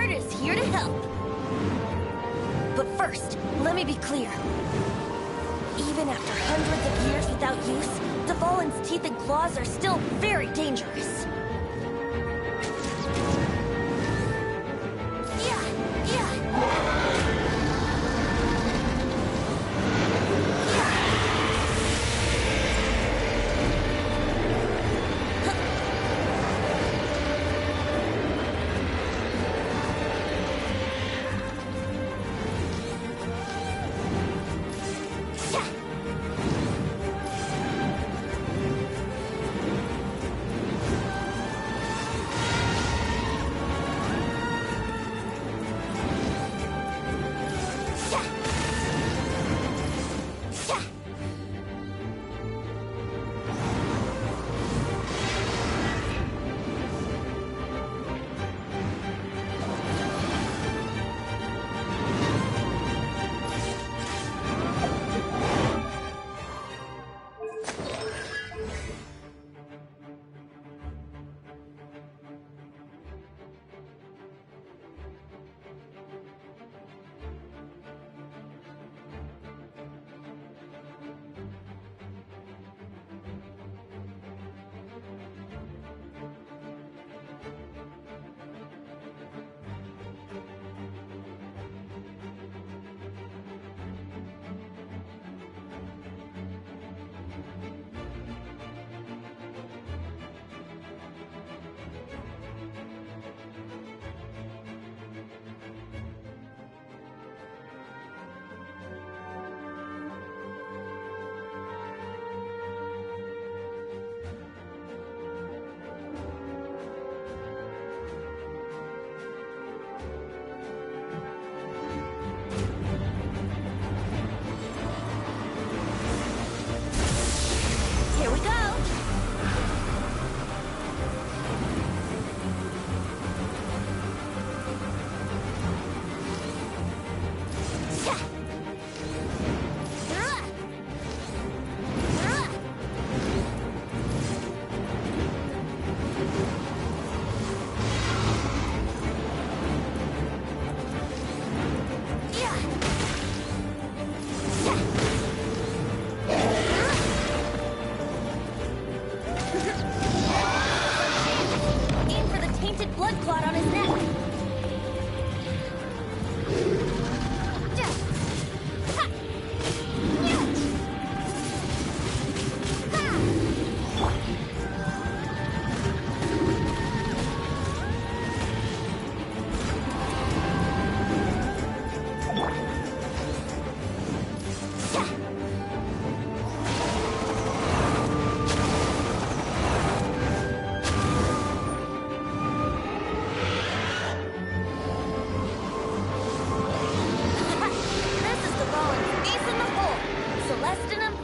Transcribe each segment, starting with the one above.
Heart is here to help. But first, let me be clear. Even after hundreds of years without use, Dvalin's teeth and claws are still very dangerous.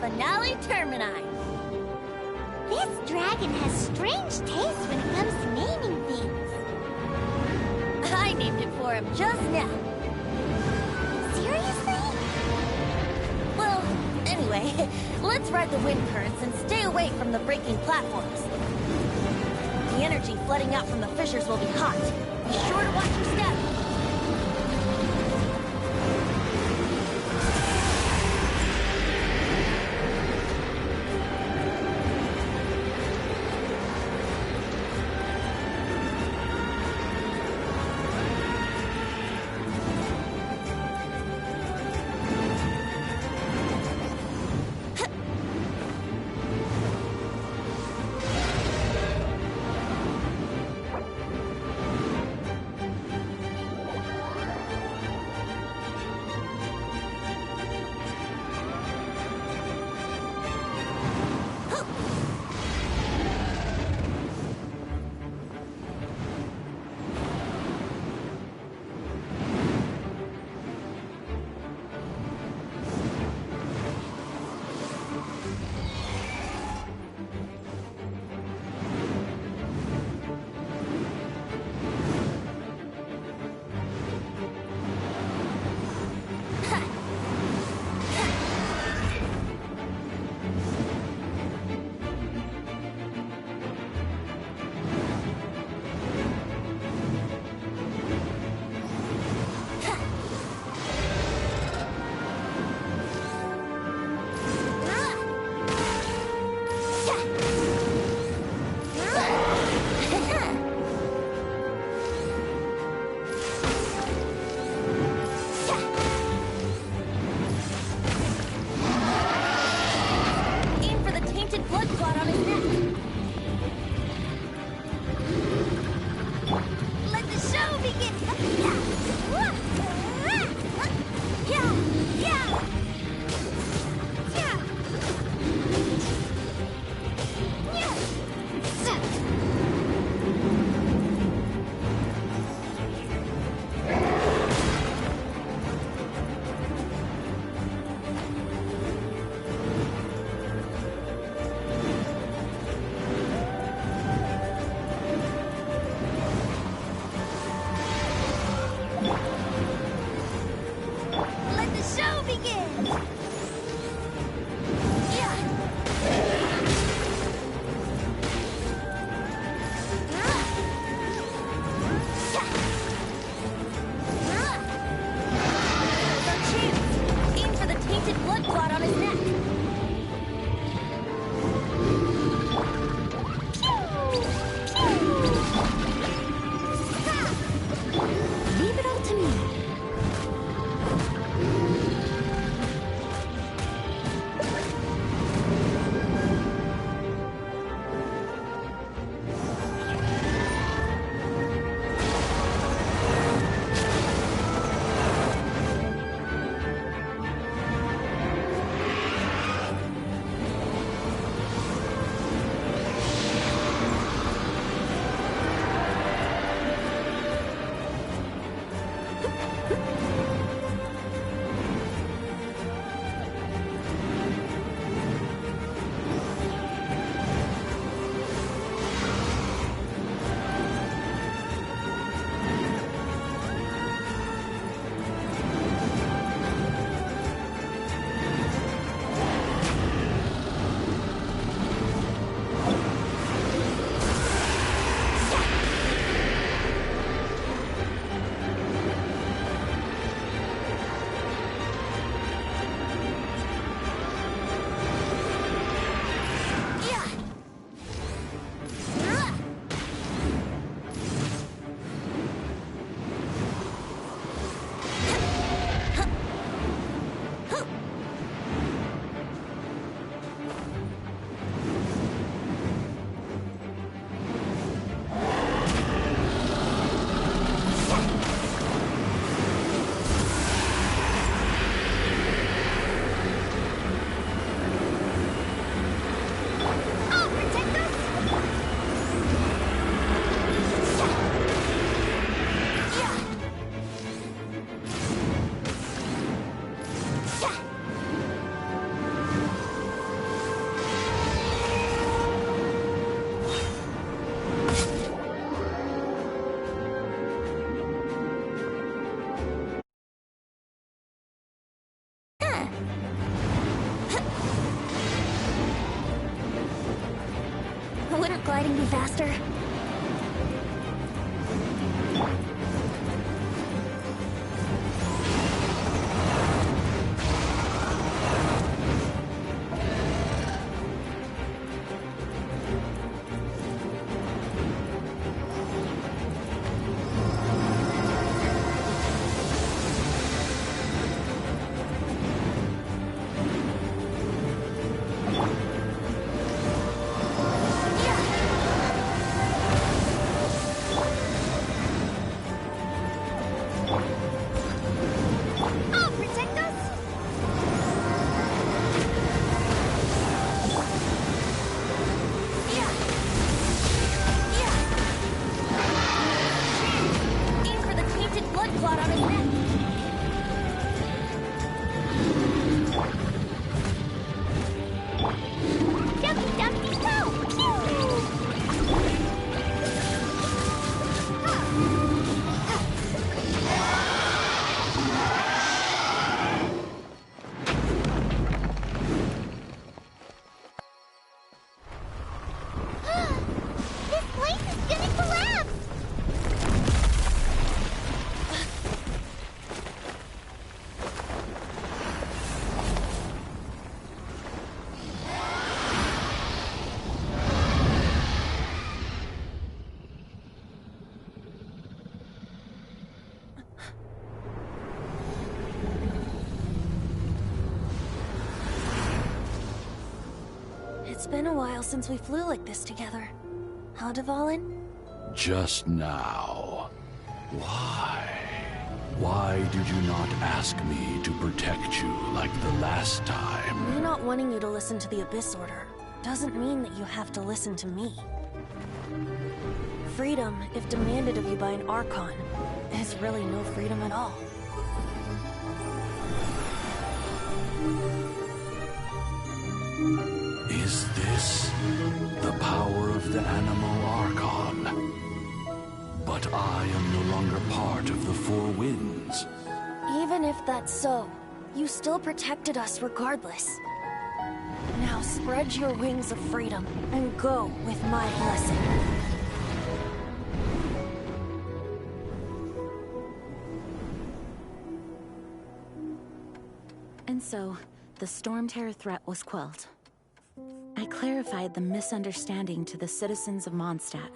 Finale Termini. This dragon has strange taste when it comes to naming things. I named it for him just now. Seriously? Well, anyway, let's ride the wind currents and stay away from the breaking platforms. The energy flooding out from the fissures will be hot. Be sure to watch your step. gliding be faster? It's been a while since we flew like this together. Huh, Dvalin? Just now. Why? Why did you not ask me to protect you like the last time? Me not wanting you to listen to the Abyss Order doesn't mean that you have to listen to me. Freedom, if demanded of you by an Archon, is really no freedom at all. Is this the power of the Animal Archon? But I am no longer part of the Four Winds. Even if that's so, you still protected us regardless. Now spread your wings of freedom and go with my blessing. And so, the Storm Terror threat was quelled. I clarified the misunderstanding to the citizens of Mondstadt,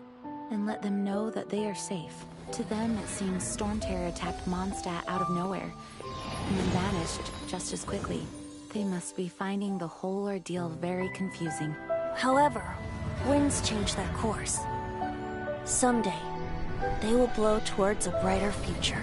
and let them know that they are safe. To them, it seems Storm Terror attacked Mondstadt out of nowhere, and then vanished just as quickly. They must be finding the whole ordeal very confusing. However, winds change their course. Someday, they will blow towards a brighter future.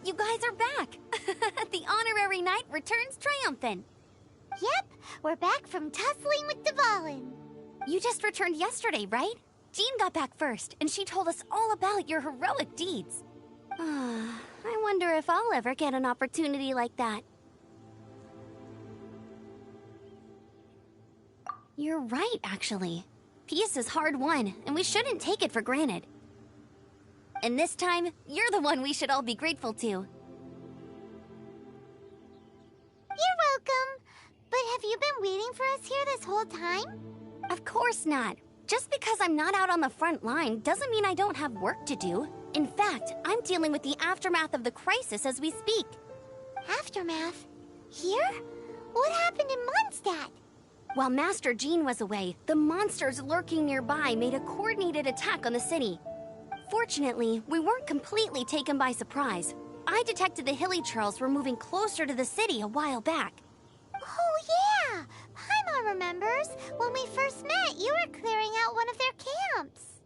You guys are back! The honorary knight returns triumphant. Yep, we're back from tussling with Dvalin. You just returned yesterday, right? Jean got back first, and she told us all about your heroic deeds. I wonder if I'll ever get an opportunity like that. You're right, actually. Peace is hard won, and we shouldn't take it for granted. And this time, you're the one we should all be grateful to. You're welcome. But have you been waiting for us here this whole time? Of course not. Just because I'm not out on the front line doesn't mean I don't have work to do. In fact, I'm dealing with the aftermath of the crisis as we speak. Aftermath? Here? What happened in Mondstadt? While Master Jean was away, the monsters lurking nearby made a coordinated attack on the city. Fortunately, we weren't completely taken by surprise. I detected the Hilichurls were moving closer to the city a while back. Oh yeah! Paimon remembers. When we first met, you were clearing out one of their camps.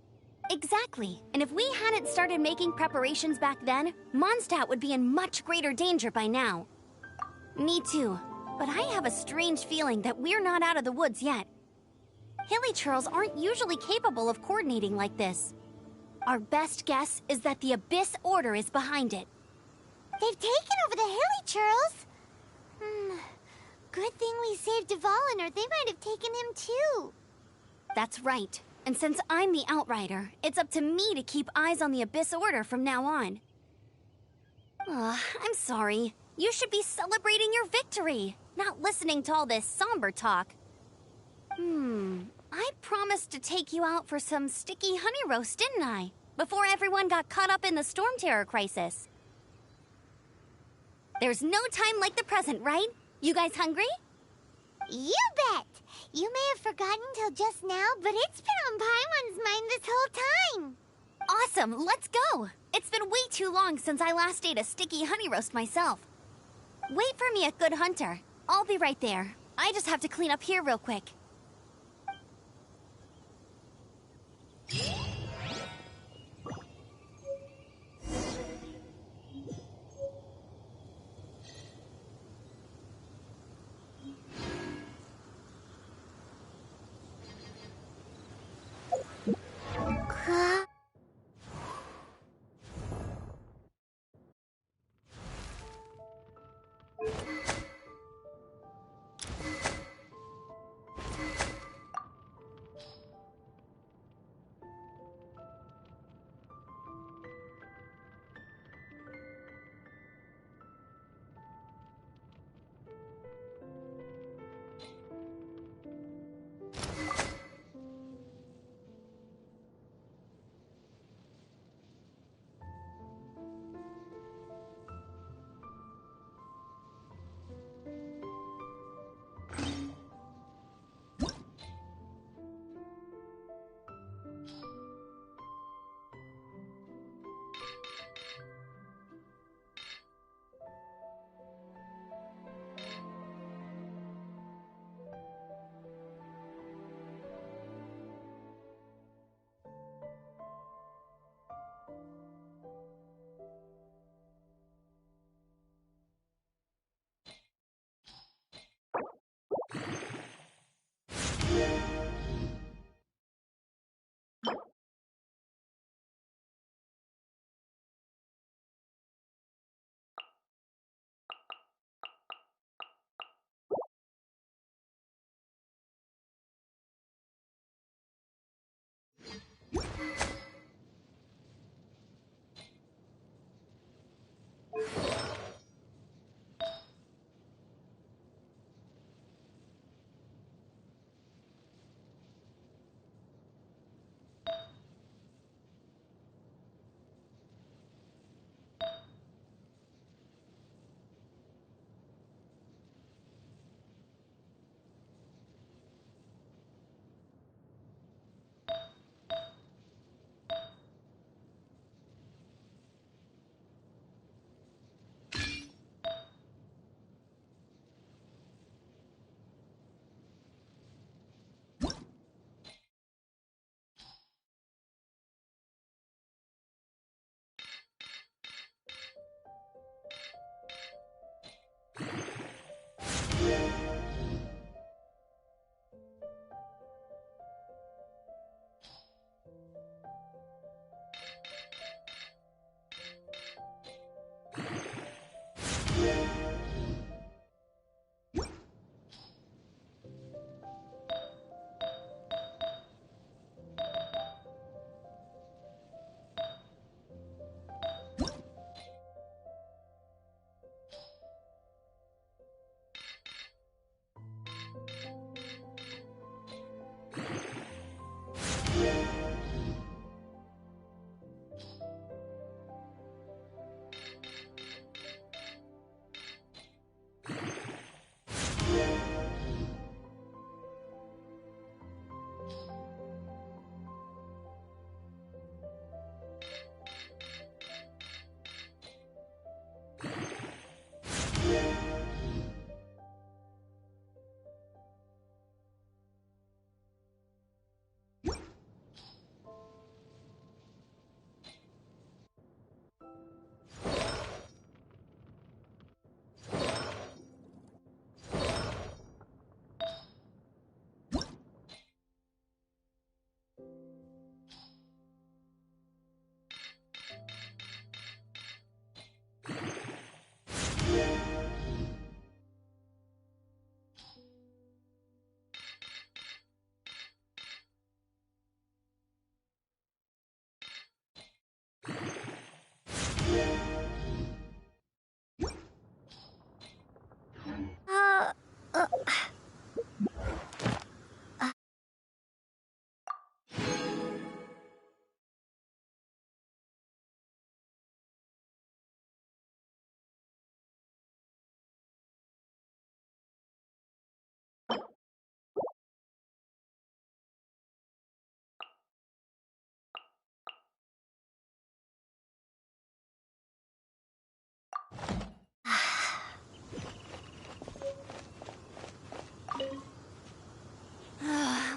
Exactly. And if we hadn't started making preparations back then, Mondstadt would be in much greater danger by now. Me too. But I have a strange feeling that we're not out of the woods yet. Hilichurls aren't usually capable of coordinating like this. Our best guess is that the Abyss Order is behind it. They've taken over the Hilichurls? Good thing we saved Dvalin, or they might have taken him too. That's right. And since I'm the Outrider, it's up to me to keep eyes on the Abyss Order from now on. I'm sorry. You should be celebrating your victory, not listening to all this somber talk. I promised to take you out for some sticky honey roast, didn't I? Before everyone got caught up in the Storm Terror crisis. There's no time like the present, right? You guys hungry? You bet! You may have forgotten till just now, but it's been on Paimon's mind this whole time. Awesome, let's go! It's been way too long since I last ate a sticky honey roast myself. Wait for me at Good Hunter. I'll be right there. I just have to clean up here real quick.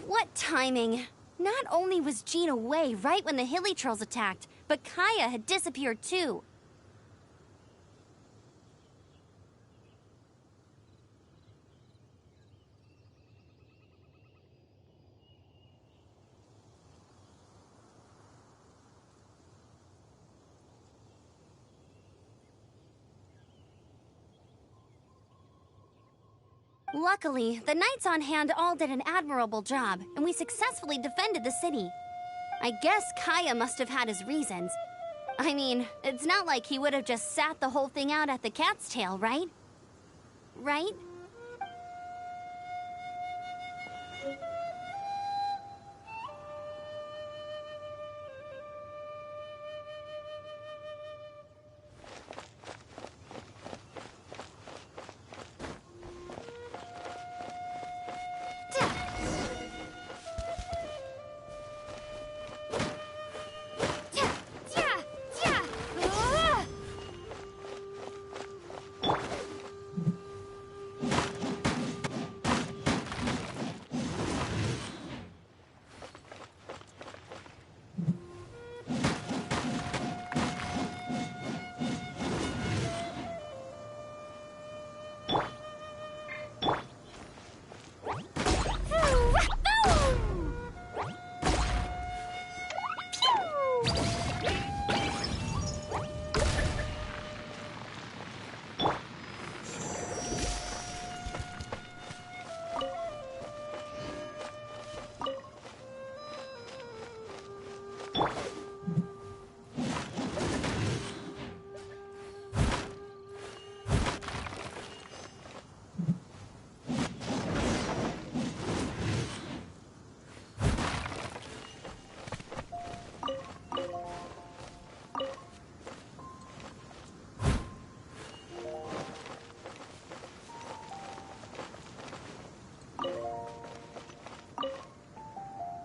What timing! Not only was Jean away right when the Hilichurls attacked, but Kaya had disappeared too. Luckily, the Knights on hand all did an admirable job, and we successfully defended the city. I guess Kaya must have had his reasons. I mean, it's not like he would have just sat the whole thing out at the Cat's Tail, right? Right?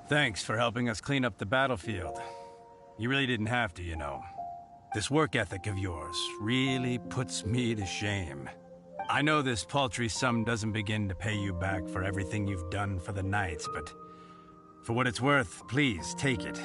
Thanks for helping us clean up the battlefield. You really didn't have to, you know. This work ethic of yours really puts me to shame. I know this paltry sum doesn't begin to pay you back for everything you've done for the Knights, but for what it's worth, please take it.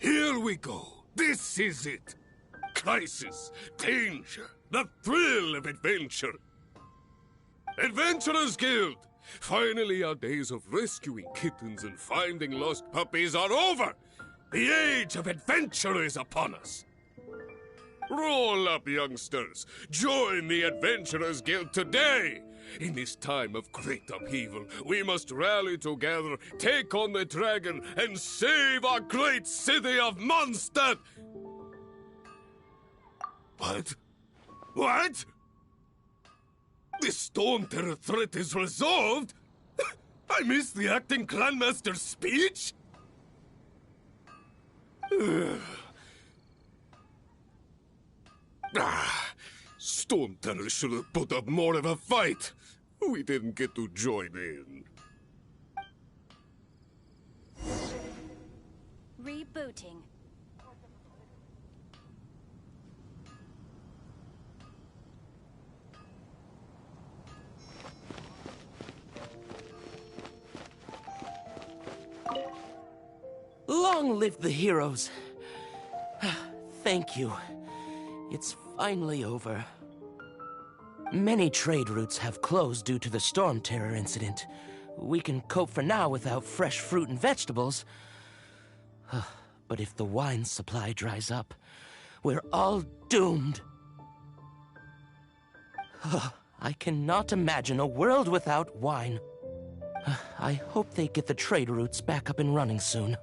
Here we go. This is it. Crisis, danger, the thrill of adventure. Adventurers Guild! Finally, our days of rescuing kittens and finding lost puppies are over! The age of adventure is upon us! Roll up, youngsters! Join the Adventurers Guild today! In this time of great upheaval, we must rally together, take on the dragon, and save our great city of Mondstadt! What? What? The Storm Terror threat is resolved? I missed the acting clanmaster's speech? Storm Terror should have put up more of a fight. We didn't get to join in. Rebooting. Long live the heroes. Thank you. It's finally over. Many trade routes have closed due to the Storm Terror incident. We can cope for now without fresh fruit and vegetables. But if the wine supply dries up, we're all doomed. I cannot imagine a world without wine. I hope they get the trade routes back up and running soon.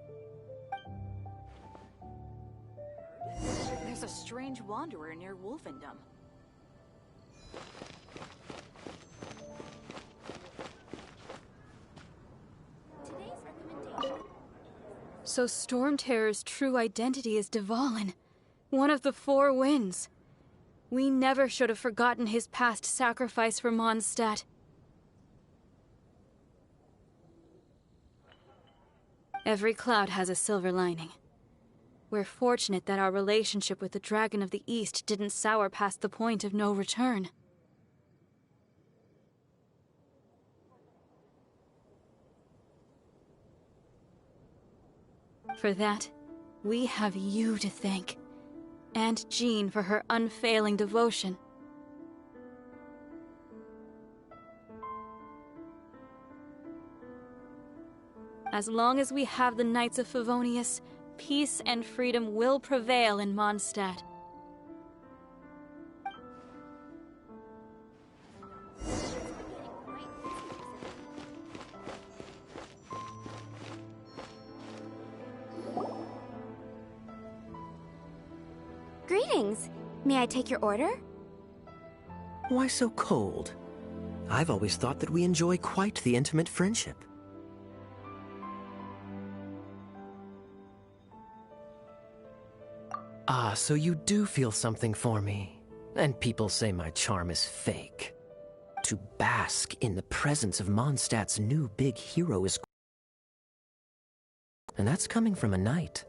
There's a strange wanderer near Wolfendom. So Storm Terror's true identity is Dvalin, one of the Four Winds. We never should have forgotten his past sacrifice for Mondstadt. Every cloud has a silver lining. We're fortunate that our relationship with the Dragon of the East didn't sour past the point of no return. For that, we have you to thank. And Jean for her unfailing devotion. As long as we have the Knights of Favonius, peace and freedom will prevail in Mondstadt. Greetings. May I take your order? Why so cold? I've always thought that we enjoy quite the intimate friendship. Ah, so you do feel something for me. And people say my charm is fake. To bask in the presence of Mondstadt's new big hero is... And that's coming from a knight.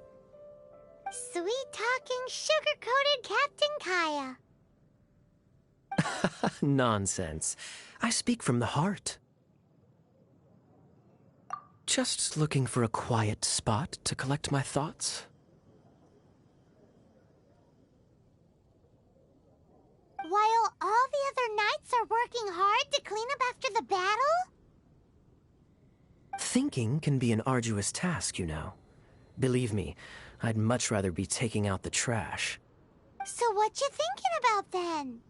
Sweet-talking, sugar-coated Captain Kaya. Nonsense. I speak from the heart. Just looking for a quiet spot to collect my thoughts. While all the other knights are working hard to clean up after the battle? Thinking can be an arduous task, you know. Believe me, I'd much rather be taking out the trash. So what you thinking about then?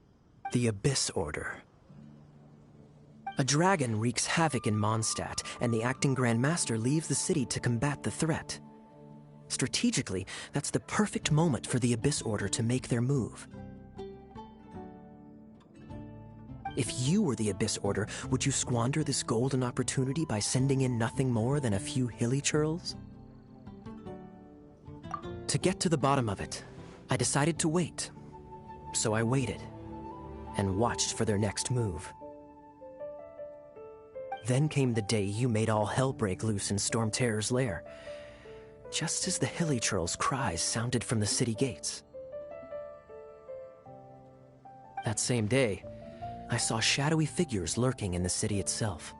The Abyss Order. A dragon wreaks havoc in Mondstadt, and the acting Grand Master leaves the city to combat the threat. Strategically, that's the perfect moment for the Abyss Order to make their move. If you were the Abyss Order, would you squander this golden opportunity by sending in nothing more than a few hilly churls? To get to the bottom of it, I decided to wait. So I waited, and watched for their next move. Then came the day you made all hell break loose in Storm Terror's lair, just as the hilly churls' cries sounded from the city gates. That same day, I saw shadowy figures lurking in the city itself.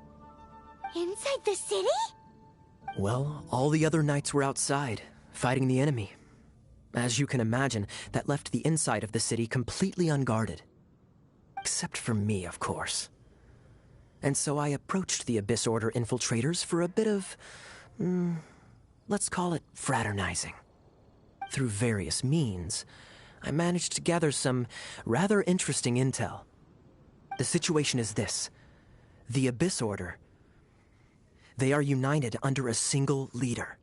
Inside the city? Well, all the other knights were outside, fighting the enemy. As you can imagine, that left the inside of the city completely unguarded. Except for me, of course. And so I approached the Abyss Order infiltrators for a bit of... let's call it fraternizing. Through various means, I managed to gather some rather interesting intel. The situation is this. The Abyss Order. They are united under a single leader.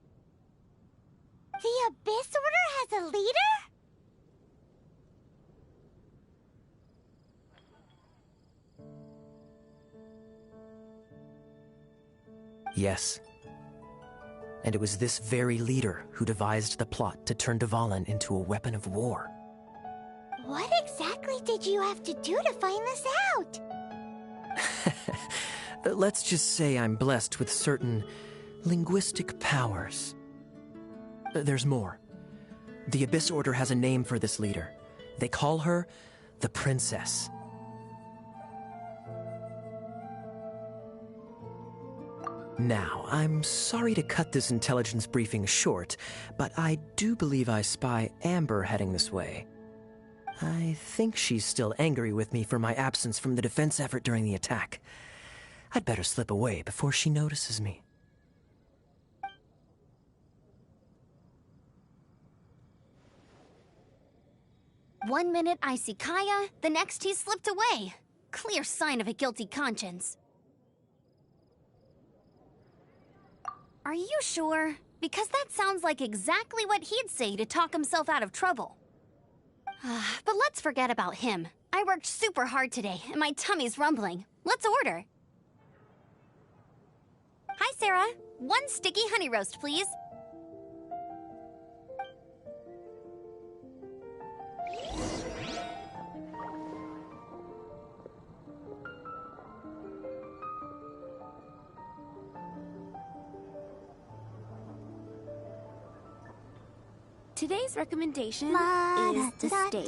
The Abyss Order has a leader? Yes. And it was this very leader who devised the plot to turn Dvalin into a weapon of war. What exactly did you have to do to find this out? Let's just say I'm blessed with certain linguistic powers. There's more. The Abyss Order has a name for this leader. They call her the Princess. Now, I'm sorry to cut this intelligence briefing short, but I do believe I spy Amber heading this way. I think she's still angry with me for my absence from the defense effort during the attack. I'd better slip away before she notices me. One minute I see Kaya, the next he slipped away. Clear sign of a guilty conscience. Are you sure? Because that sounds like exactly what he'd say to talk himself out of trouble. But let's forget about him. I worked super hard today, and my tummy's rumbling. Let's order. Hi, Sarah. 1 sticky honey roast, please. Today's recommendation is the steak.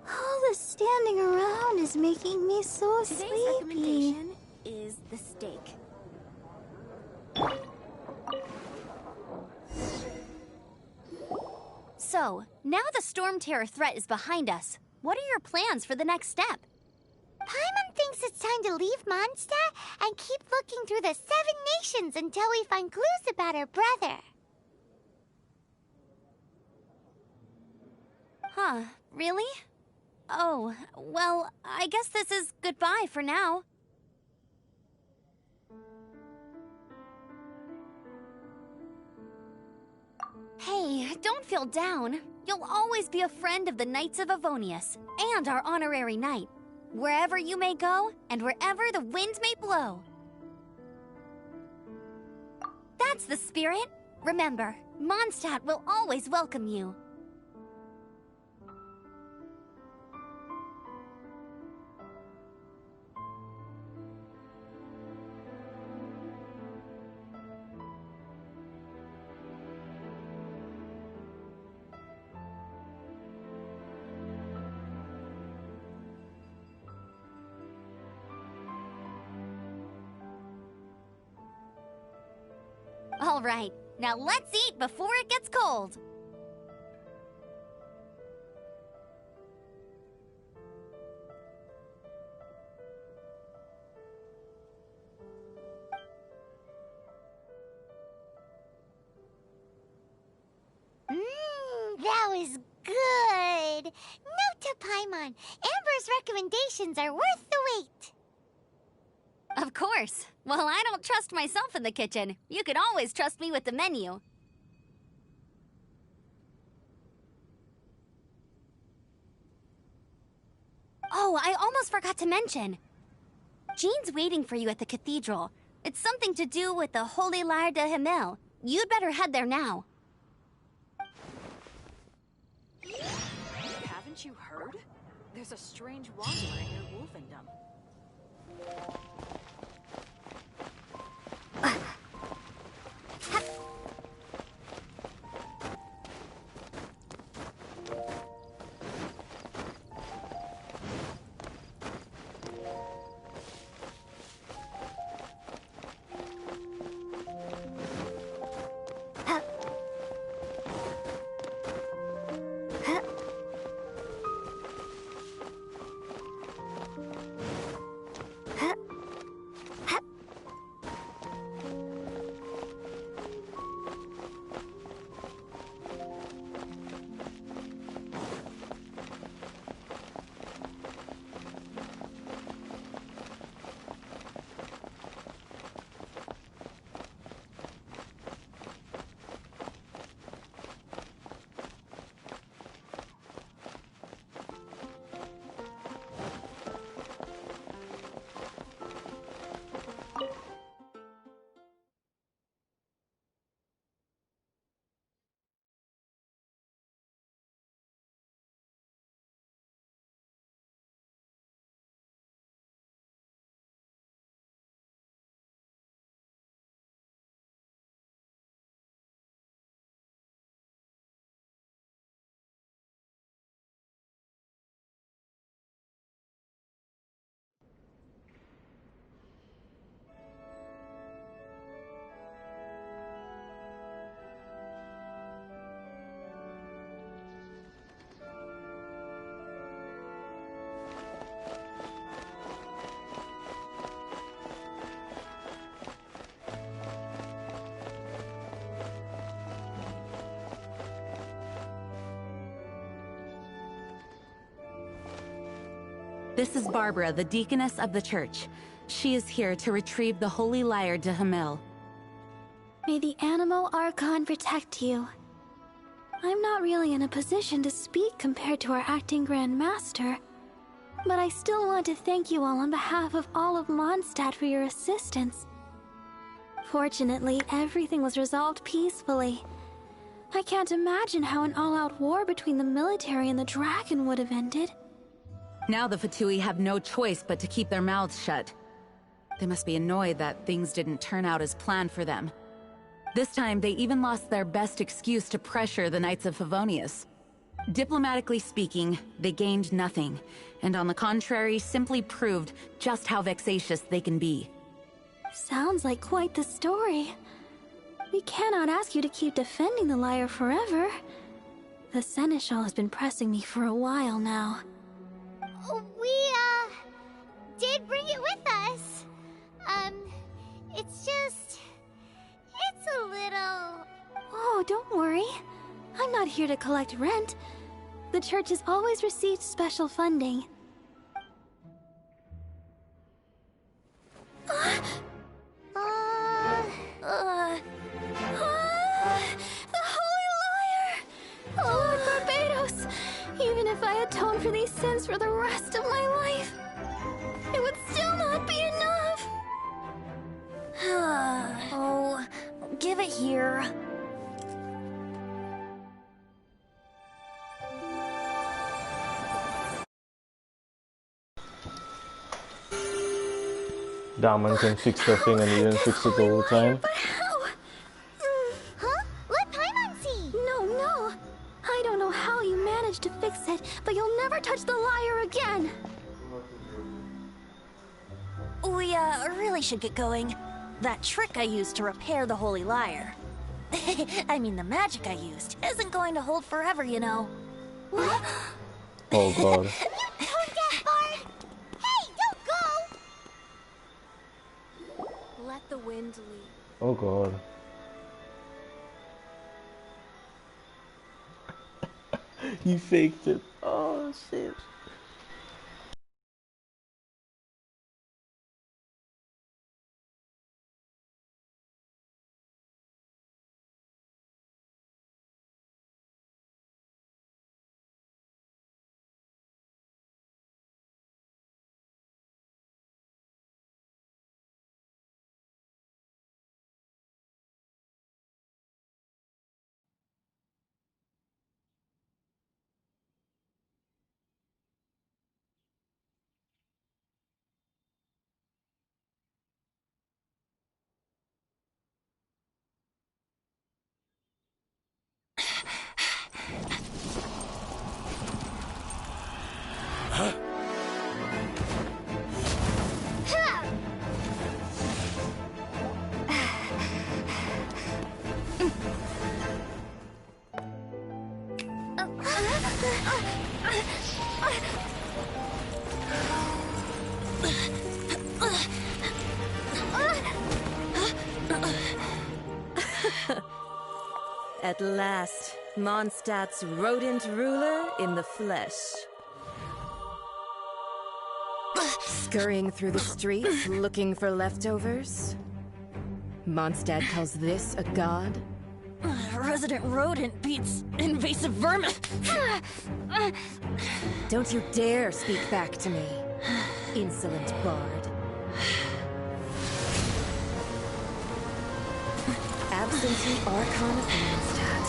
All the standing around is making me so sleepy. Today's recommendation is the steak. So, now the Storm Terror threat is behind us. What are your plans for the next step? Paimon thinks it's time to leave Mondstadt and keep looking through the 7 nations until we find clues about her brother. Huh, really? Oh, well, I guess this is goodbye for now. Hey, don't feel down. You'll always be a friend of the Knights of Avonius, and our honorary knight. Wherever you may go, and wherever the wind may blow. That's the spirit. Remember, Mondstadt will always welcome you. All right, now let's eat before it gets cold. That was good. Note to Paimon, Amber's recommendations are worth the wait. Of course. Well, I don't trust myself in the kitchen. You can always trust me with the menu. Oh, I almost forgot to mention. Jean's waiting for you at the cathedral. It's something to do with the Holy Lyre de Himmel. You'd better head there now. Haven't you heard? There's a strange wanderer near Wolfendom. This is Barbara, the deaconess of the church. She is here to retrieve the Holy Lyre de Himmel. May the Animo Archon protect you. I'm not really in a position to speak compared to our acting Grand Master, but I still want to thank you all on behalf of all of Mondstadt for your assistance. Fortunately, everything was resolved peacefully. I can't imagine how an all-out war between the military and the dragon would have ended. Now the Fatui have no choice but to keep their mouths shut. They must be annoyed that things didn't turn out as planned for them. This time, they even lost their best excuse to pressure the Knights of Favonius. Diplomatically speaking, they gained nothing, and on the contrary, simply proved just how vexatious they can be. Sounds like quite the story. We cannot ask you to keep defending the Lyre forever. The Seneschal has been pressing me for a while now. We, did bring it with us. It's just... it's a little... Oh, don't worry. I'm not here to collect rent. The church has always received special funding. The Holy Lyre! Lord Barbatos! Even if I atone for these sins for the rest of my life, it would still not be enough! Oh, give it here. Daman can fix the thing and he didn't fix it all the time. But how? Huh? Let Paimon see! No. I don't know how you managed to fix it, but you'll never touch the lyre again! We, really should get going. That trick I used to repair the Holy Lyre. I mean, the magic I used isn't going to hold forever, you know. Oh god. Tone deaf, Bard! Hey, don't go! Let the wind lead. Oh god. He faked it. Oh shit. At last, Mondstadt's rodent ruler in the flesh. Scurrying through the streets, looking for leftovers? Mondstadt calls this a god? Resident rodent beats invasive vermin. Don't you dare speak back to me, insolent bard. Absentee Archon of Mondstadt.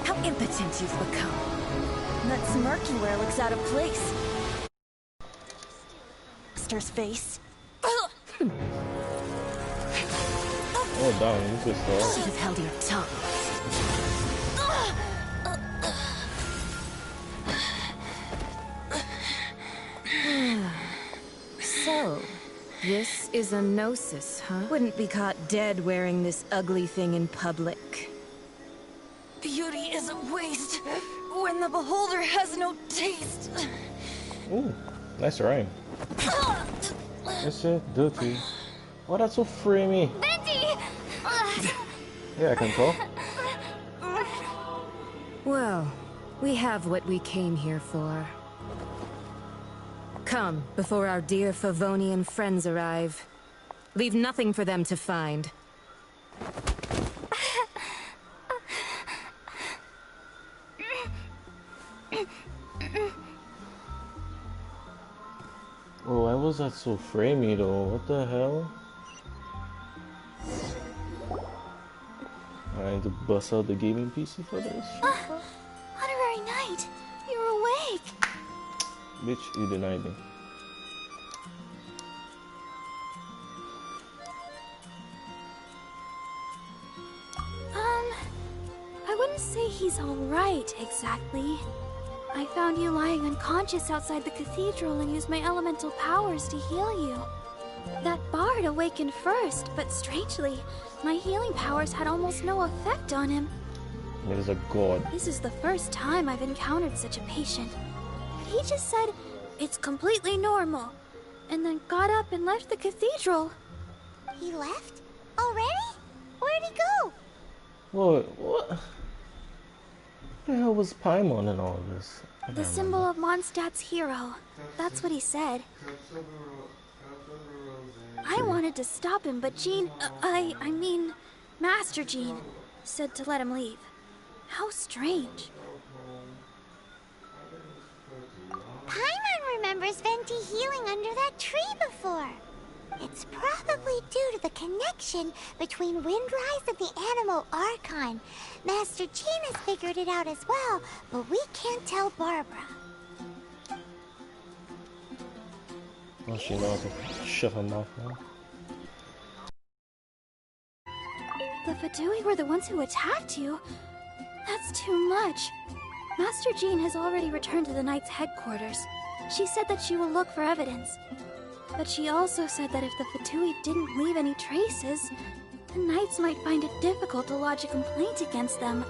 How impotent you've become. That smirk you wear looks out of place. Master's face. Oh damn, you pissed off. Should have held your tongue. So, this is a gnosis, huh? Wouldn't be caught dead wearing this ugly thing in public. Beauty is a waste when the beholder has no taste. Ooh, nice rhyme. Is it dirty? Oh, that's so framey. Venti! Yeah, I can tell. Well, we have what we came here for. Come, before our dear Favonian friends arrive. Leave nothing for them to find. Oh, why was that so framey though? What the hell? I need to bust out the gaming PC for this. Honorary Knight, you're awake. Bitch, you denied me. I wouldn't say he's alright exactly. I found you lying unconscious outside the cathedral and used my elemental powers to heal you. That bard awakened first, but strangely, my healing powers had almost no effect on him. It is a god. This is the first time I've encountered such a patient. He just said, it's completely normal, and then got up and left the cathedral. He left? Already? Where'd he go? What? What the hell was Paimon in all this? The symbol of Mondstadt's hero. That's what he said. I wanted to stop him, but Jean, I mean, Master Jean, said to let him leave. How strange. Paimon remembers Venti healing under that tree before. It's probably due to the connection between Windrise and the Anemo Archon. Master Jean has figured it out as well, but we can't tell Barbara. Oh, she knows to shut her mouth now. The Fatui were the ones who attacked you? That's too much. Master Jean has already returned to the Knight's headquarters. She said that she will look for evidence. But she also said that if the Fatui didn't leave any traces, the Knights might find it difficult to lodge a complaint against them.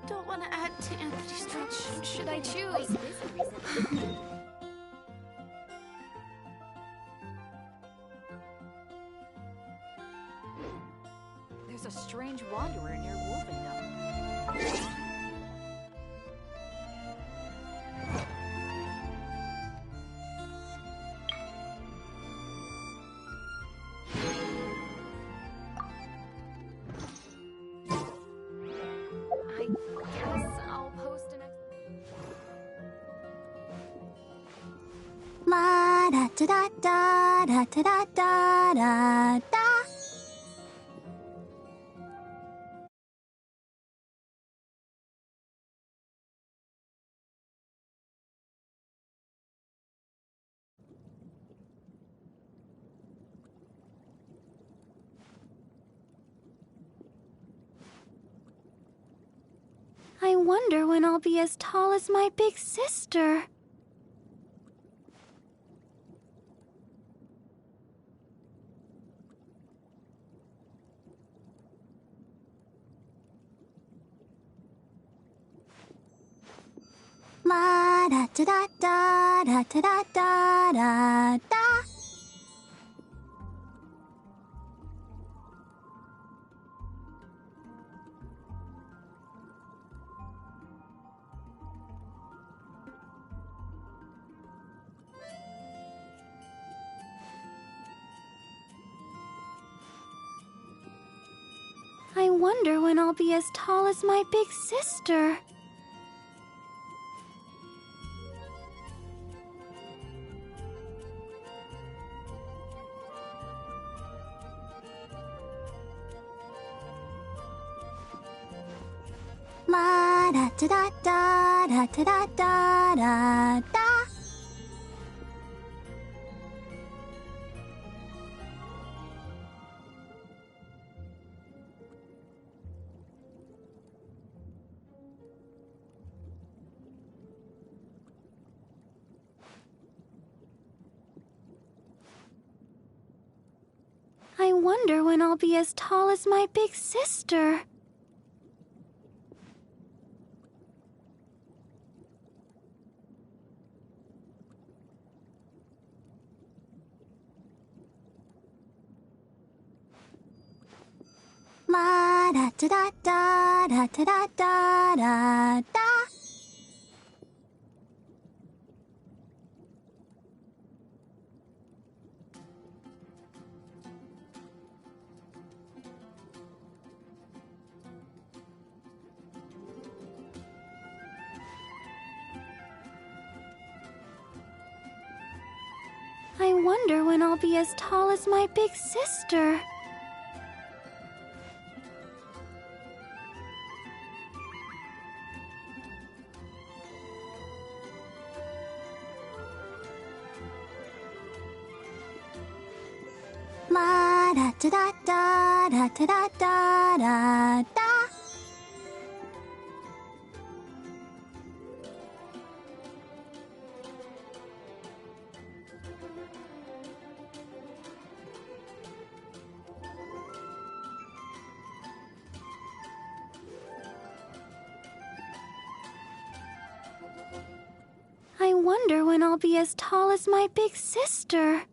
Don't want to add to Anthony's stress. Should I choose? There's a strange wanderer near Wolfendale. La da da da da da da da da da. I wonder when I'll be as tall as my big sister. La da da da da da da da da da. I wonder when I'll be as tall as my big sister. La da da da da da da da da da. I wonder when I'll be as tall as my big sister. La da da da da da da da da da. I wonder when I'll be as tall as my big sister. La da da da da da da da da da. I wonder when I'll be as tall as my big sister.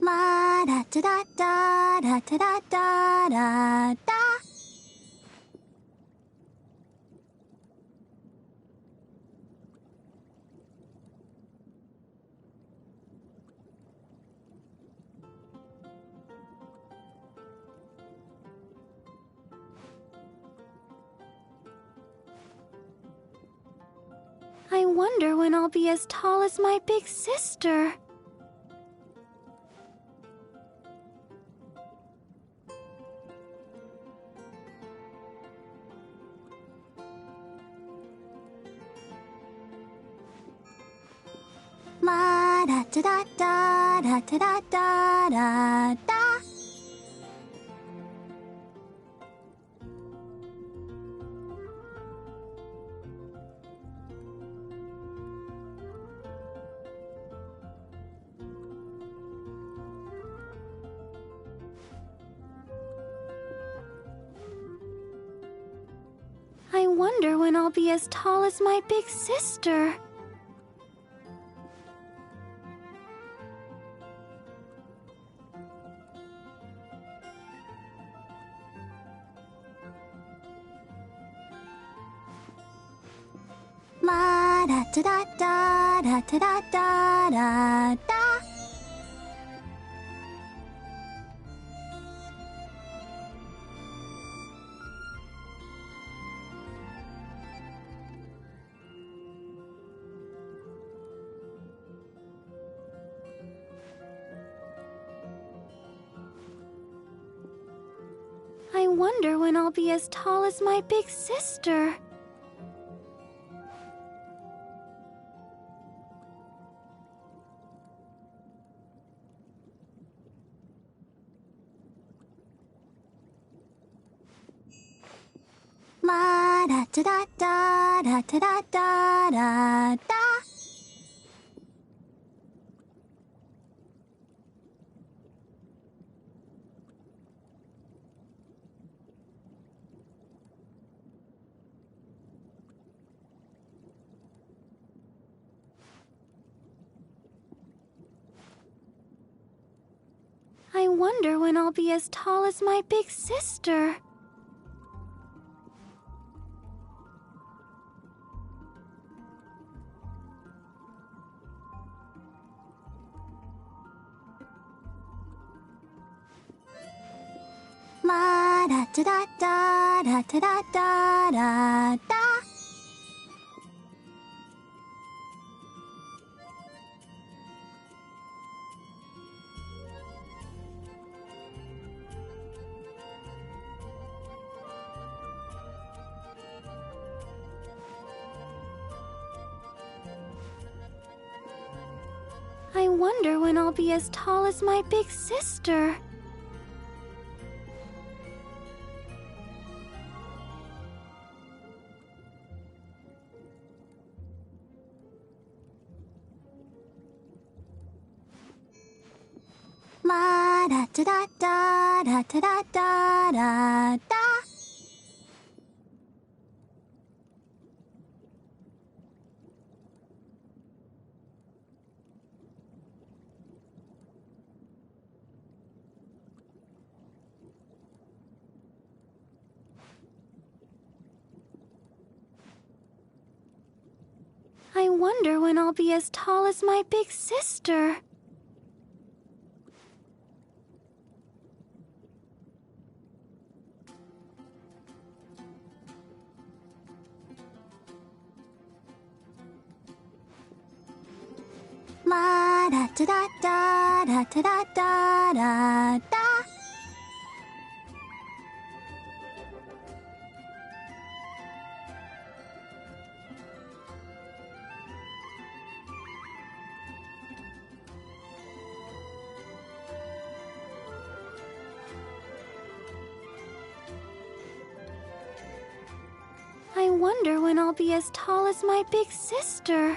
La da da da da da da da da da. I wonder when I'll be as tall as my big sister. La da da da da da da da da da. I wonder when I'll be as tall as my big sister. La da da da da da da da da da. I wonder when I'll be as tall as my big sister. La da da da da da da da da da. I wonder when I'll be as tall as my big sister. La da da da da da da da da da. I wonder when I'll be as tall as my big sister. La da da da da da da da da da. I wonder when I'll be as tall as my big sister. La da da da da da da da da da. I wonder when I'll be as tall as my big sister.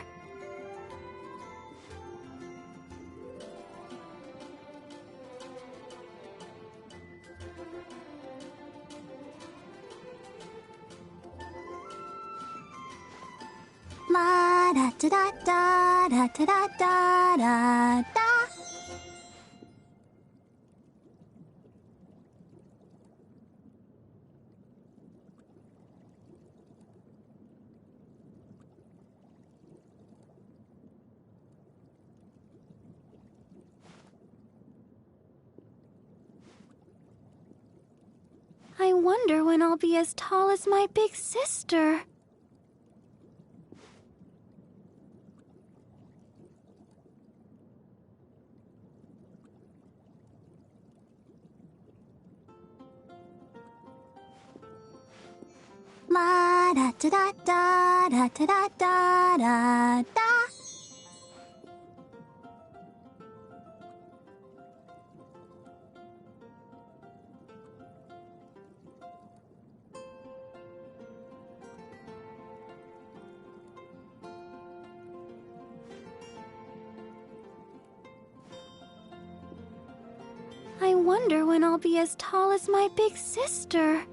La da da da da da da da da da. I wonder when I'll be as tall as my big sister. La da da da da da da da da da. I wonder when I'll be as tall as my big sister.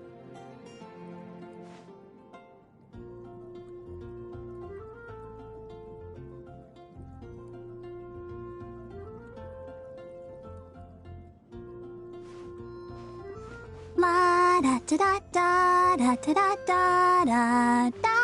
La da da da da da da da da da.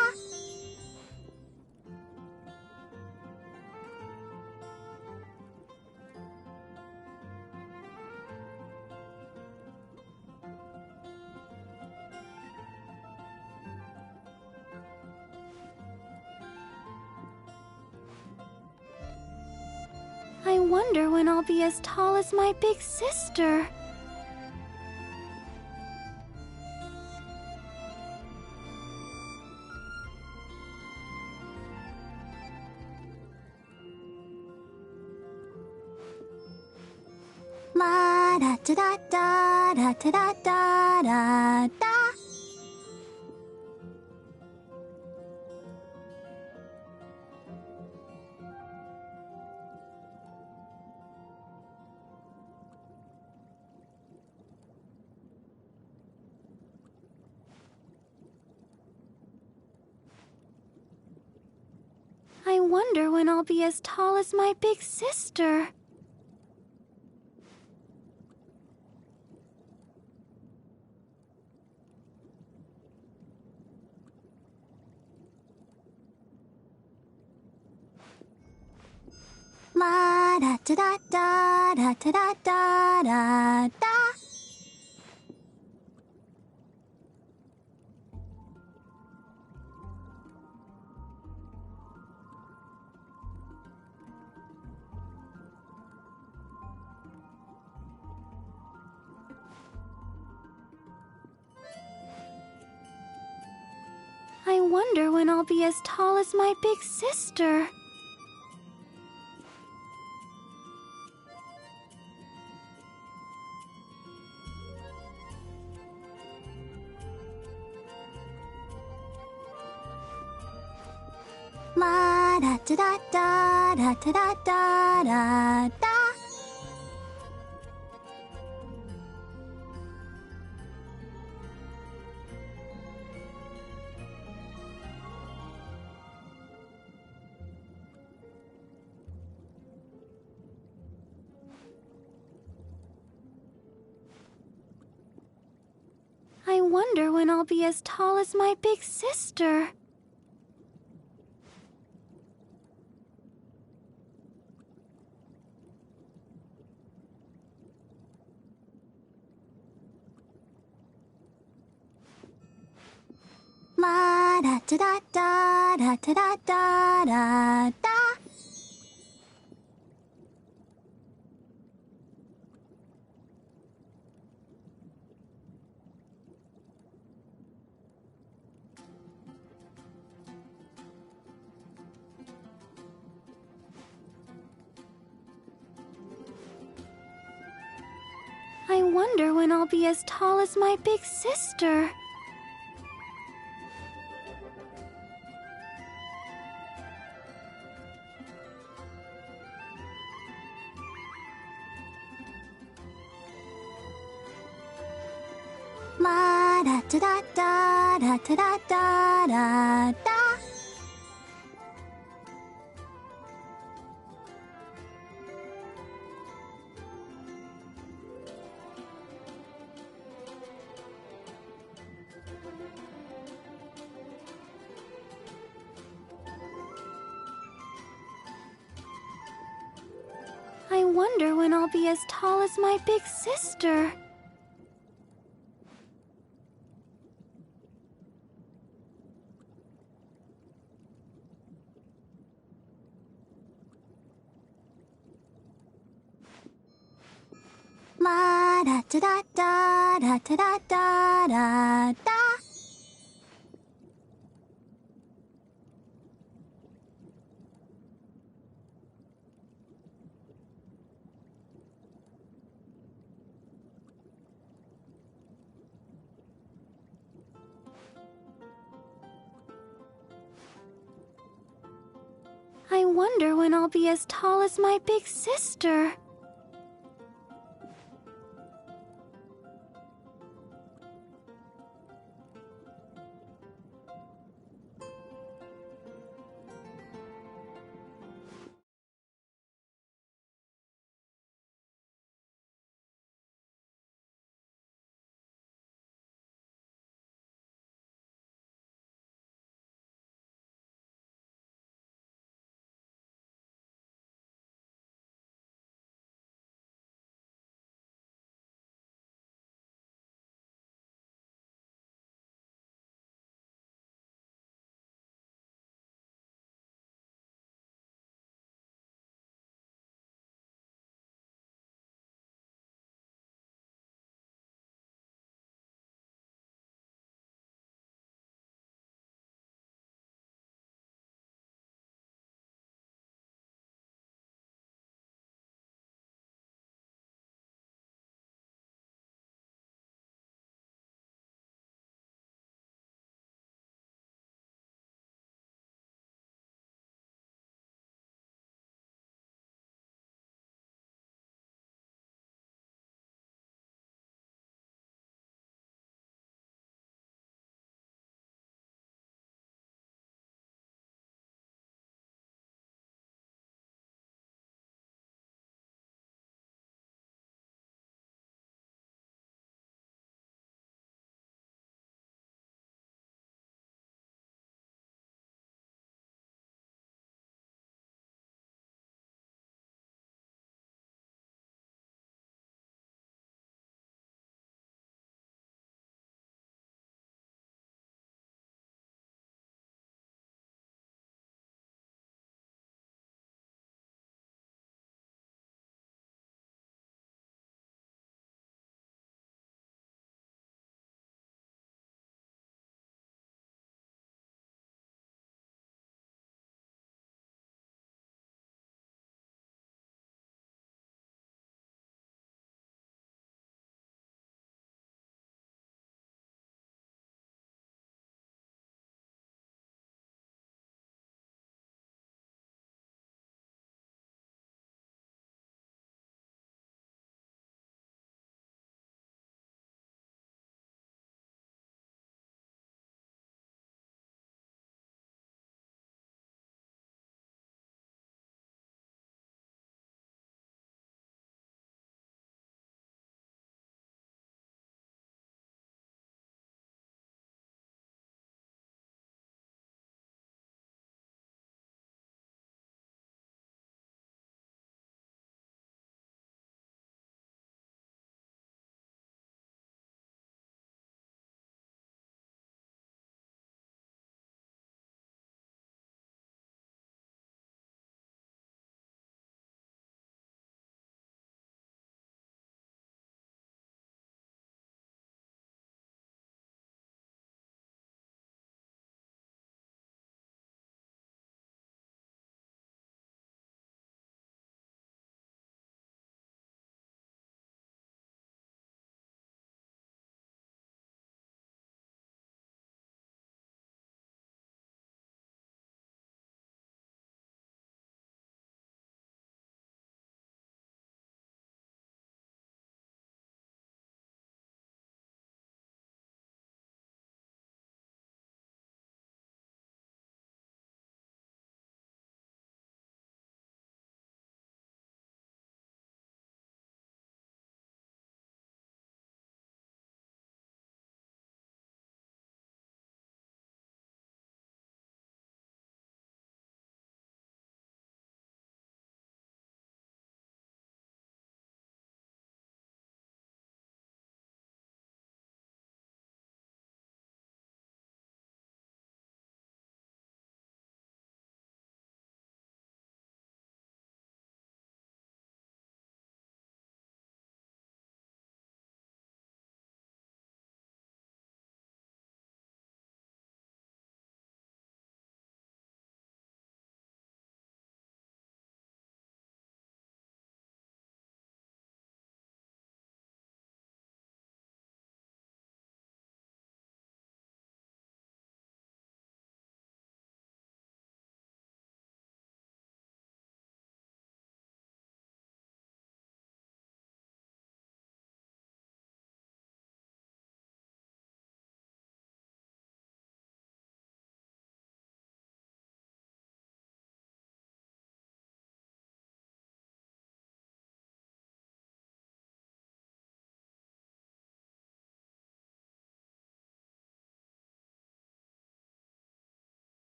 I wonder when I'll be as tall as my big sister. La da da da da da da da da da. I wonder when I'll be as tall as my big sister. La da da da da da da da da da. I wonder when I'll be as tall as my big sister. da da da da da da da da. I wonder when I'll be as tall as my big sister. La da da da da da da da da da. I wonder when I'll be as tall as my big sister. La da da da da da da da da da. I wonder when I'll be as tall as my big sister. La da da da da da da da da da. I wonder when I'll be as tall as my big sister.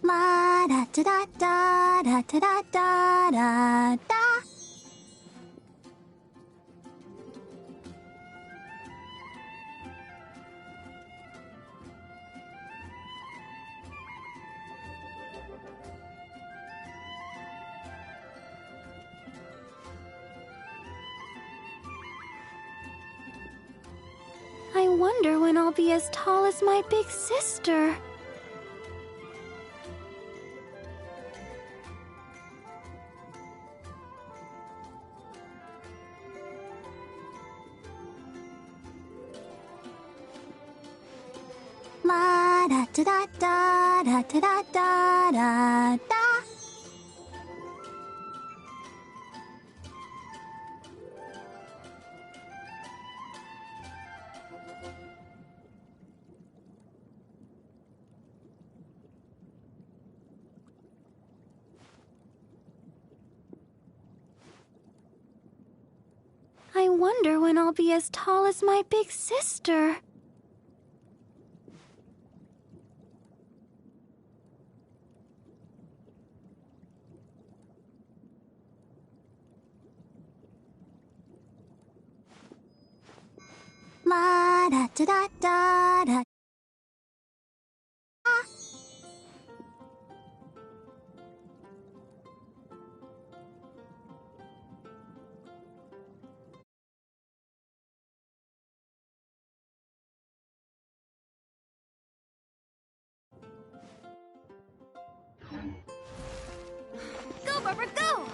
La da da da da da da da da da. I wonder when I'll be as tall as my big sister. La da da da da da da da da da. I wonder when I'll be as tall as my big sister. La da da da da da. Go, Barbara, go!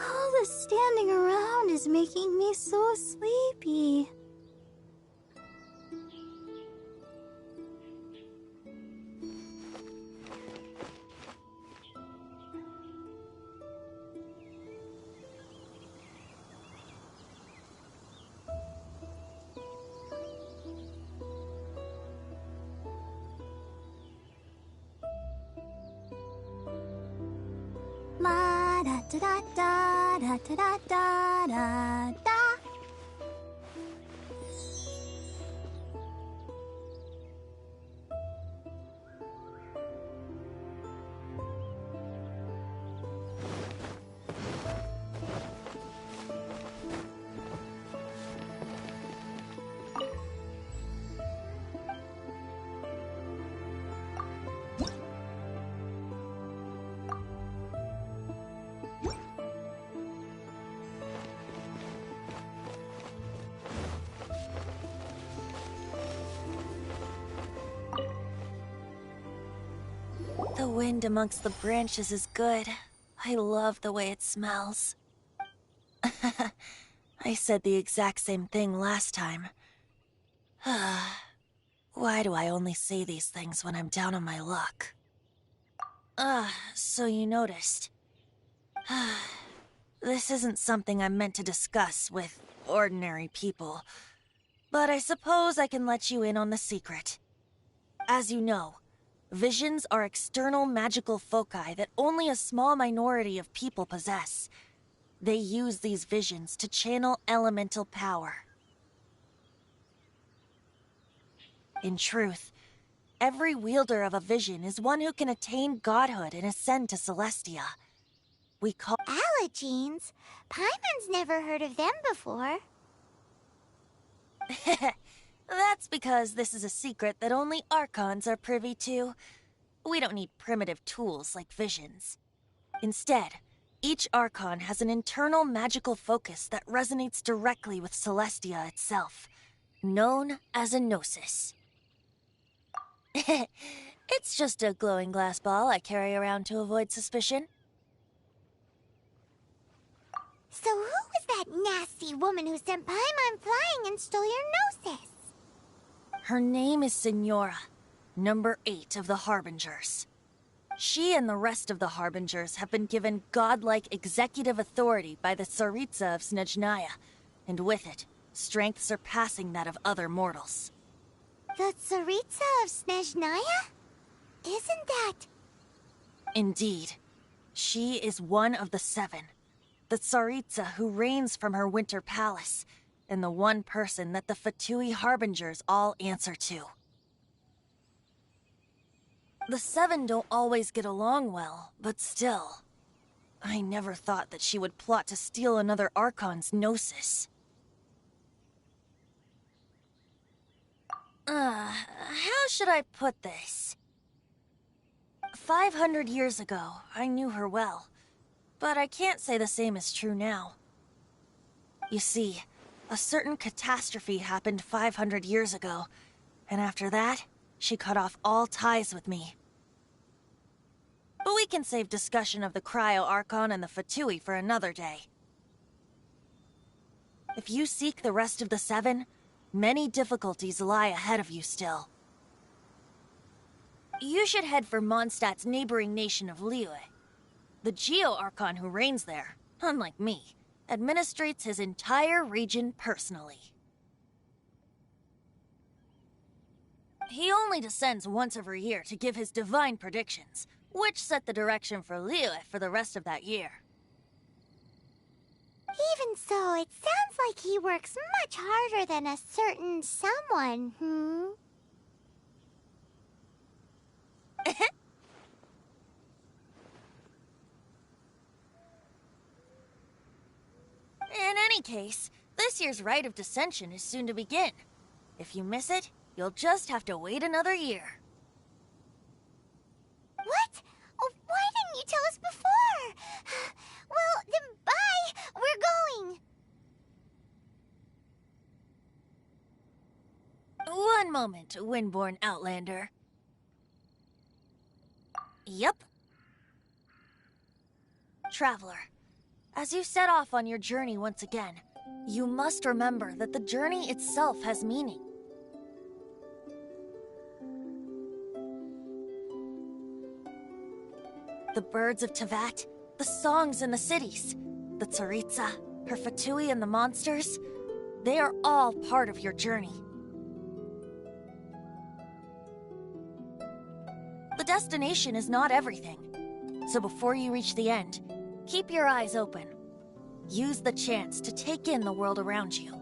All the standing around is making me so sleepy. La da da da da da da da da da. The wind amongst the branches is good. I love the way it smells. I said the exact same thing last time. Why do I only say these things when I'm down on my luck? So you noticed. This isn't something I'm meant to discuss with ordinary people, but I suppose I can let you in on the secret. As you know, visions are external magical foci that only a small minority of people possess. They use these visions to channel elemental power. In truth, every wielder of a vision is one who can attain godhood and ascend to Celestia. We call— Allergenes? Paimon's never heard of them before. That's because this is a secret that only Archons are privy to. We don't need primitive tools like visions. Instead, each Archon has an internal magical focus that resonates directly with Celestia itself, known as a Gnosis. It's just a glowing glass ball I carry around to avoid suspicion. So who was that nasty woman who sent Paimon flying and stole your Gnosis? Her name is Signora, number 8 of the Harbingers. She and the rest of the Harbingers have been given godlike executive authority by the Tsaritsa of Snezhnaya, and with it, strength surpassing that of other mortals. The Tsaritsa of Snezhnaya? Isn't that... Indeed. She is one of the 7. The Tsaritsa who reigns from her winter palace, and the one person that the Fatui Harbingers all answer to. The 7 don't always get along well, but still. I never thought that she would plot to steal another Archon's Gnosis. How should I put this? 500 years ago, I knew her well, but I can't say the same is true now. You see, a certain catastrophe happened 500 years ago, and after that, she cut off all ties with me. But we can save discussion of the Cryo Archon and the Fatui for another day. If you seek the rest of the 7, many difficulties lie ahead of you still. You should head for Mondstadt's neighboring nation of Liyue. The Geo Archon who reigns there, unlike me, administrates his entire region personally. He only descends once every year to give his divine predictions, which set the direction for Liyue for the rest of that year. Even so, it sounds like he works much harder than a certain someone, In any case, this year's Rite of Descension is soon to begin. If you miss it, you'll just have to wait another year. What? Oh, why didn't you tell us before? Well, then bye! We're going! One moment, Windborn Outlander. Yep. Traveler, as you set off on your journey once again, you must remember that the journey itself has meaning. The birds of Teyvat, the songs in the cities, the Tsaritsa, her Fatui and the monsters, they are all part of your journey. The destination is not everything, so before you reach the end, keep your eyes open. Use the chance to take in the world around you.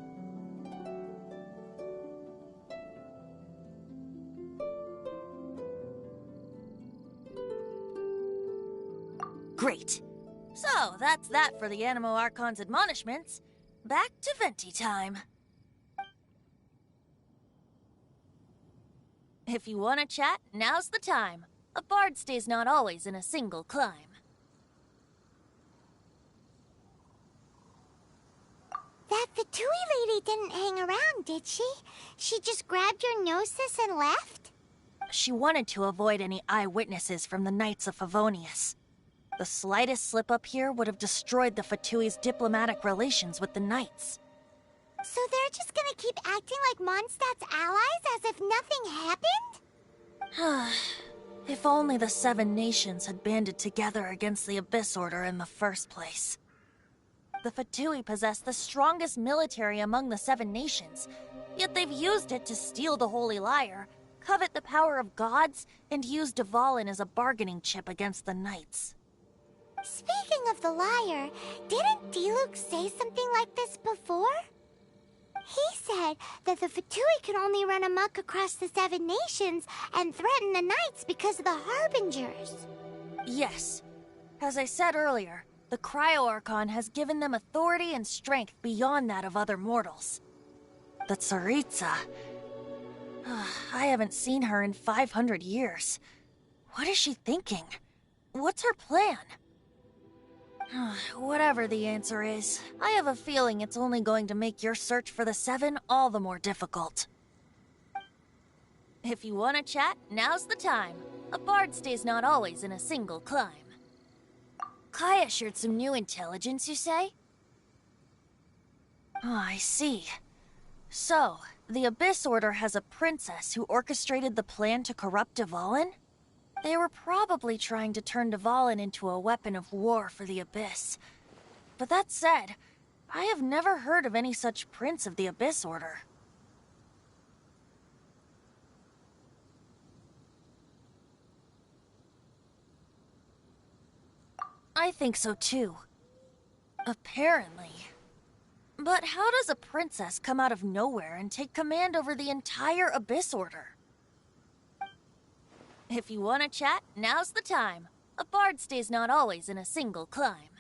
Great. So, that's that for the Anemo Archon's admonishments. Back to Venti time. If you want to chat, now's the time. A bard stays not always in a single climb. That Fatui lady didn't hang around, did she? She just grabbed your Gnosis and left? She wanted to avoid any eyewitnesses from the Knights of Favonius. The slightest slip-up here would have destroyed the Fatui's diplomatic relations with the Knights. So they're just gonna keep acting like Mondstadt's allies as if nothing happened? If only the 7 nations had banded together against the Abyss Order in the first place. The Fatui possess the strongest military among the 7 nations, yet they've used it to steal the Holy Lyre, covet the power of gods, and use Dvalin as a bargaining chip against the Knights. Speaking of the lyre, didn't Diluc say something like this before? He said that the Fatui could only run amok across the 7 nations and threaten the Knights because of the Harbingers. Yes. As I said earlier, the Cryo Archon has given them authority and strength beyond that of other mortals. The Tsaritsa... I haven't seen her in 500 years. What is she thinking? What's her plan? Whatever the answer is, I have a feeling it's only going to make your search for the 7 all the more difficult. If you want to chat, now's the time. A bard stays not always in a single climb. Kaya shared some new intelligence, you say? Oh, I see. So, the Abyss Order has a princess who orchestrated the plan to corrupt Dvalin? They were probably trying to turn Dvalin into a weapon of war for the Abyss. But that said, I have never heard of any such prince of the Abyss Order. I think so too. Apparently. But how does a princess come out of nowhere and take command over the entire Abyss Order? If you want to chat, now's the time. A bard stays not always in a single climb.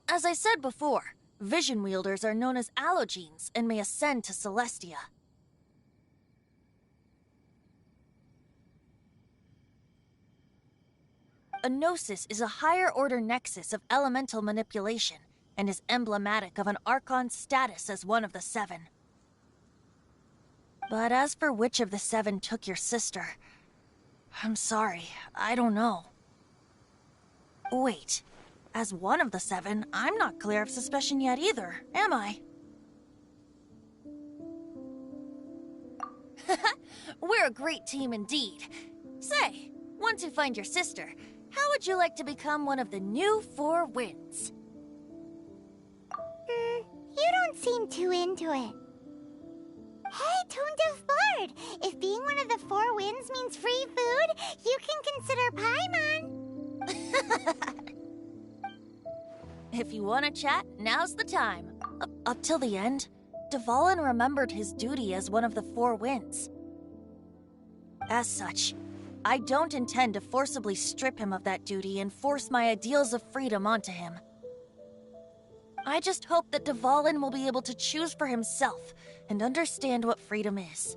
As I said before, vision wielders are known as allogenes and may ascend to Celestia. A Gnosis is a higher-order nexus of elemental manipulation, and is emblematic of an Archon's status as one of the Seven. But as for which of the Seven took your sister, I'm sorry, I don't know. Wait, as one of the Seven, I'm not clear of suspicion yet either, am I? We're a great team indeed. Say, once you find your sister, how would you like to become one of the new Four Winds? You don't seem too into it. Hey, Toon-Diff Bard! If being one of the Four Winds means free food, you can consider Paimon. If you want to chat, now's the time. Up till the end, Dvalin remembered his duty as one of the Four Winds. As such, I don't intend to forcibly strip him of that duty and force my ideals of freedom onto him. I just hope that Dvalin will be able to choose for himself and understand what freedom is.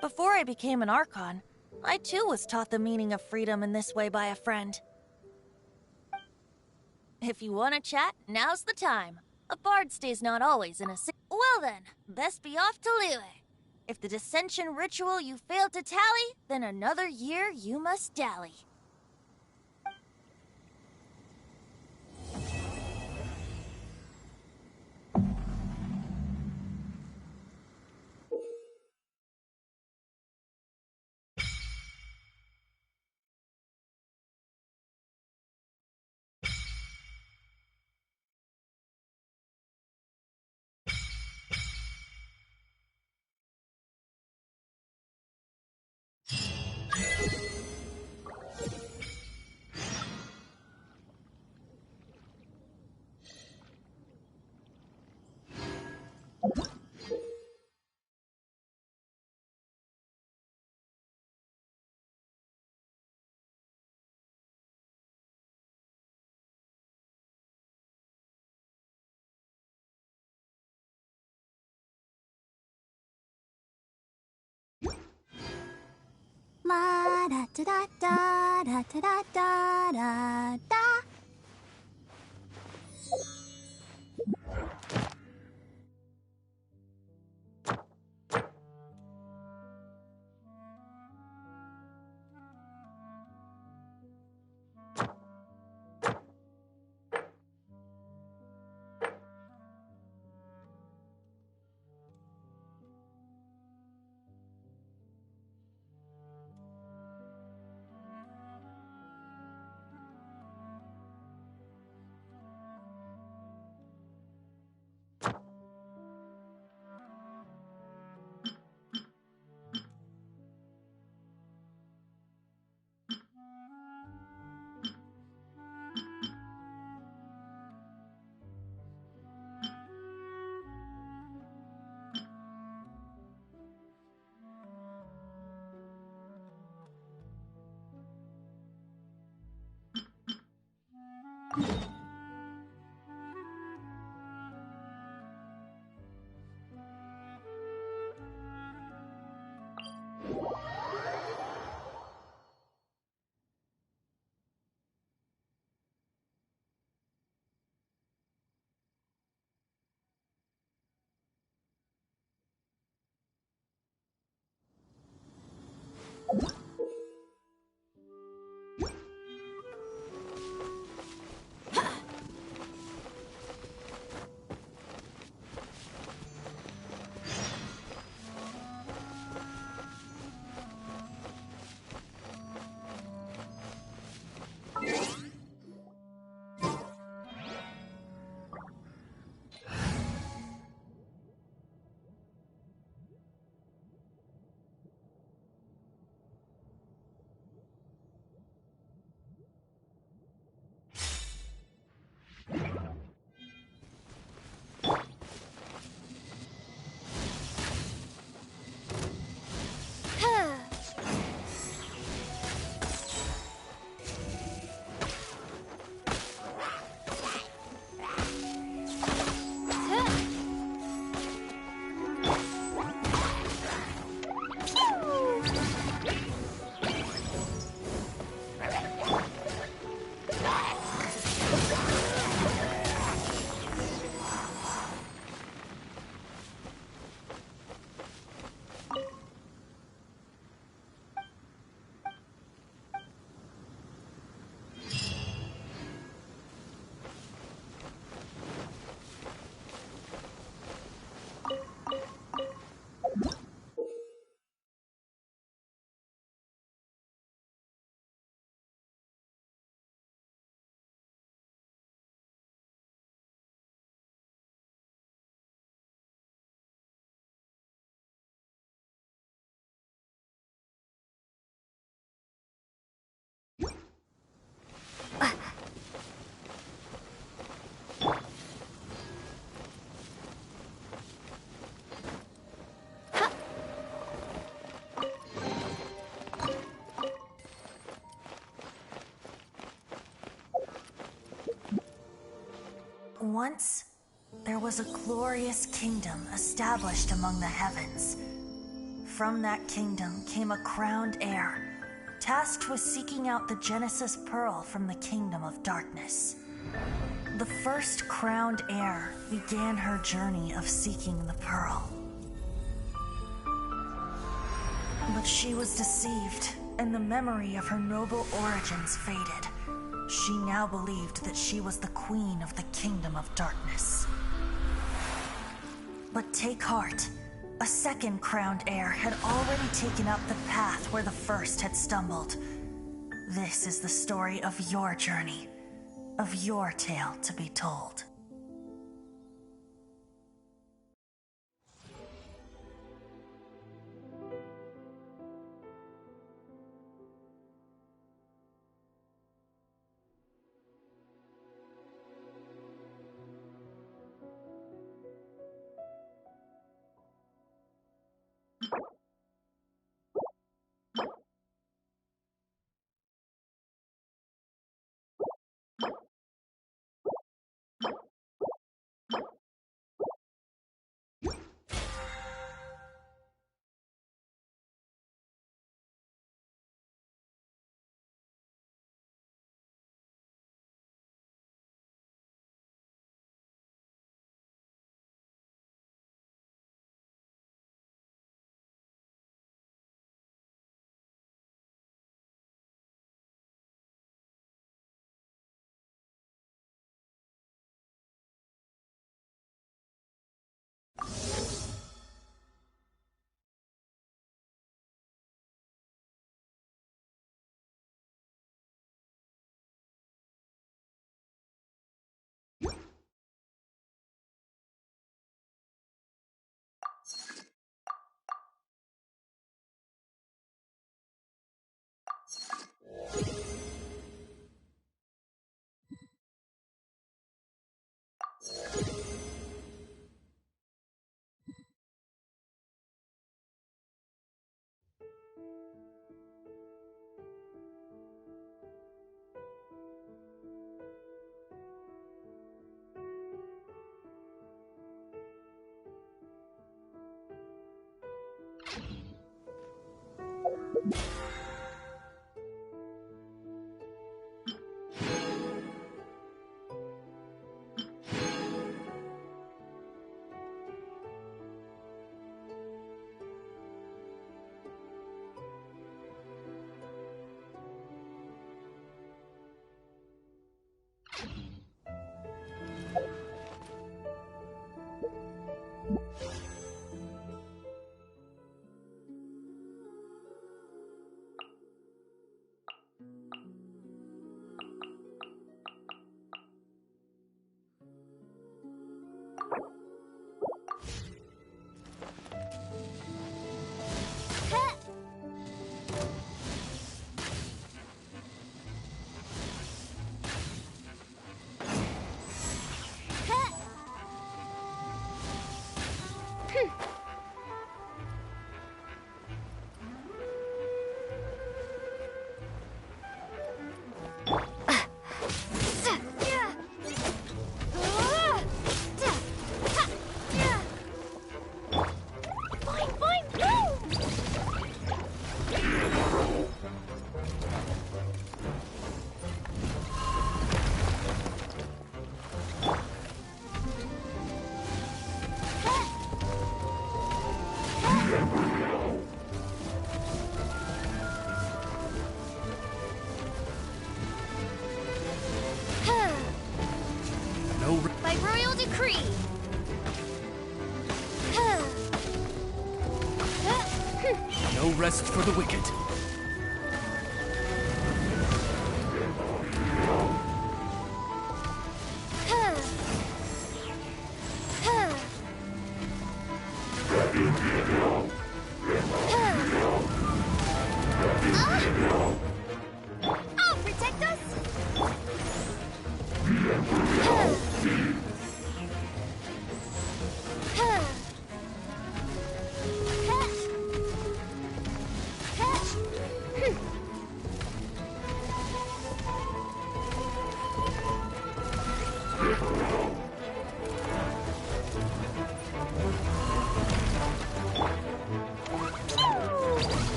Before I became an Archon, I too was taught the meaning of freedom in this way by a friend. If you want to chat, now's the time. A bard stays not always in a Well then, best be off to Liyue. If the dissension ritual you failed to tally, then another year you must dally. La da da da da da da da da da. Once, there was a glorious kingdom established among the heavens. From that kingdom came a crowned heir, tasked with seeking out the Genesis Pearl from the Kingdom of Darkness. The first crowned heir began her journey of seeking the Pearl. But she was deceived, and the memory of her noble origins faded. She now believed that she was the queen of the Kingdom of Darkness. But take heart. A second crowned heir had already taken up the path where the first had stumbled. This is the story of your journey, of your tale to be told. By royal decree. No rest for the wicked. I'll protect us.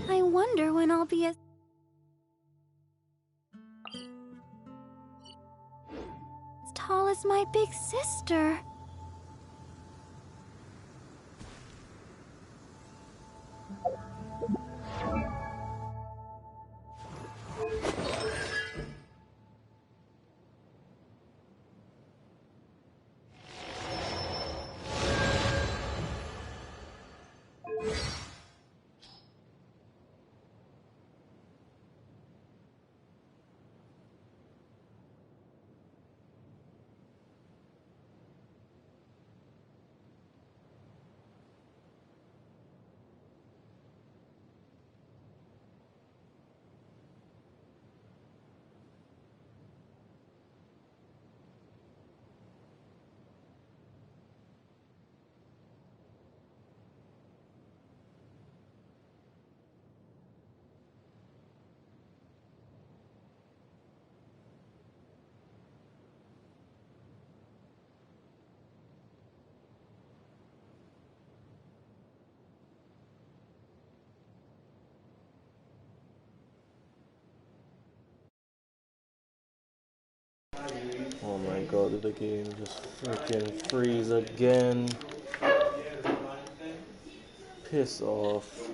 I wonder when I'll be as tall as my big sister. Oh my god, did the game just freaking freeze again? Piss off.